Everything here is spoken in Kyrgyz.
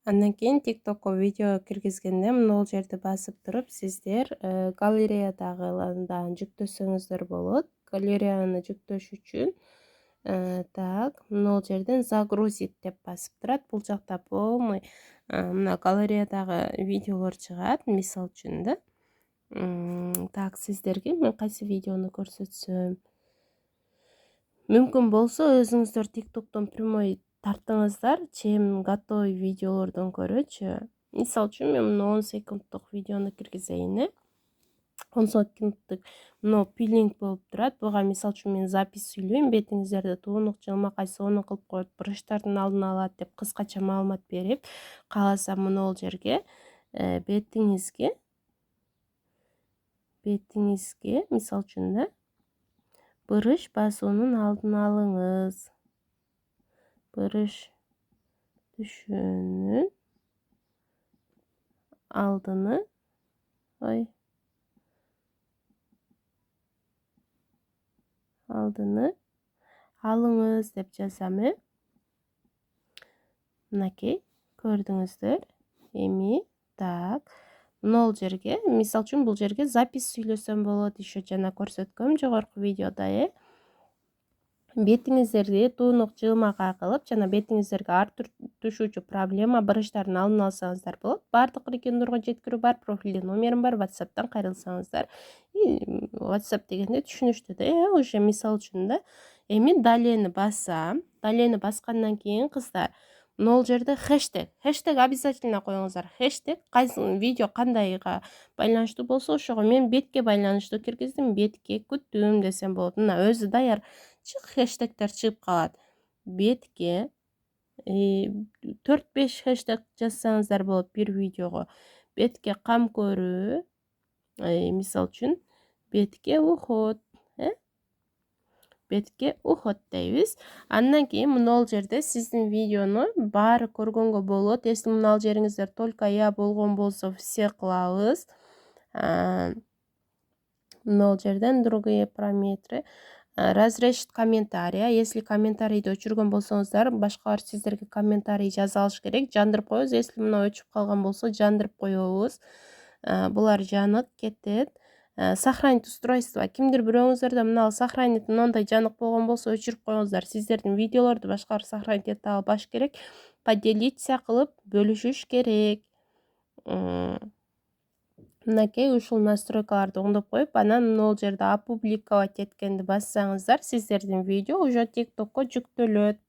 Андан кийин TikTok'ко видео киргизгенде мына жерди басып туруп сиздер галереядагылардан жүктөсөңүздөр болот. Галереяны жүктөш үчүн так, мына жерден загрузить деп басып турат. Бул жакта полный мына галереядагы видеолор чыгат, мисал үчүн да. Так, сиздерге мен кайсы видеону көрсөтсөм? Мүмкүн болсо өзүңүздөр TikTok'тон прямой тартыңыздар, чем готовый видеолордон көрөчү. Мисал үчүн мен мына 10 секунддук видеону киргизейин. 10 секунддук мына пилинг болуп турат. Буга мисал үчүн мен запись сүйлөйм, бетиңиздерде туунук, жылмакай, сонун кылып коет, буручтардын алдын алат деп кыскача маалымат берип, кааласам мына жерге бетиңизге мисал үчүн да бырыш басуунун алдын алыңыз. Бырыш түшүүнүн алдыны алыңыз деп жазам. Мынакей көрдүңүздөр. Эми так. Мына жерге, мисал үчүн бул жерге запись сүйлөсөм болот, еще жана көрсөткөм жогорку видеода, бетиңиздерди туунук, жылмакай кылып, жана бетиңиздерге ар түшүүчү проблема, бырыштардын алдын алсаңыздар болот. Бардык региондорго жеткирүү бар, профилде номерим бар, WhatsApp'тан кайрылсаңыздар. WhatsApp дегенде түшүнүштүү да, уже мисал үчүн да. Эми далени бассам, далени баскандан кийин кыздар, мына жерде хэштег обязательно коюңуздар. Хэштег кайсы видео кандайга байланыштуу болсо ошого мен бетке байланыштуу киргиздим, бетке күттүм десем болот. Мына өзү даяр хэштегтер чыгып калат. Бетке 4-5 хэштег жазсаңыздар болот бир видеого. Бетке кам көрүү, мисал үчүн бетке уход, бетке уход дейбиз. Андан кийин мына жерде сиздин видеону баары көргөнгө болот. Если мына жериңиздер только я болгон болсо все кылабыз. Мына жерден другие параметры. Разрешить комментария. Если комментарийди өчүргөн болсоңуздар, башкалар сиздерге комментарий жаза алыш керек. Жандырып коебуз. Если мына өчүп калган болсо, жандырып коебуз. Булар жанып кетет. Сохранить устройство. Кимдир бирөөңүздөрдө мына сохранить мындай жанык болгон болсо өчүрүп коюңуздар. Сиздердин видеолорду башкалар сохранить эте албаш керек. Поделиться кылып бөлүшүш керек. Мынакей ушул настройкаларды оңдоп коюп, анан мына жерде опубликовать эткенди бассаңыздар, сиздердин видео уже TikTok'ко жүктөлөт.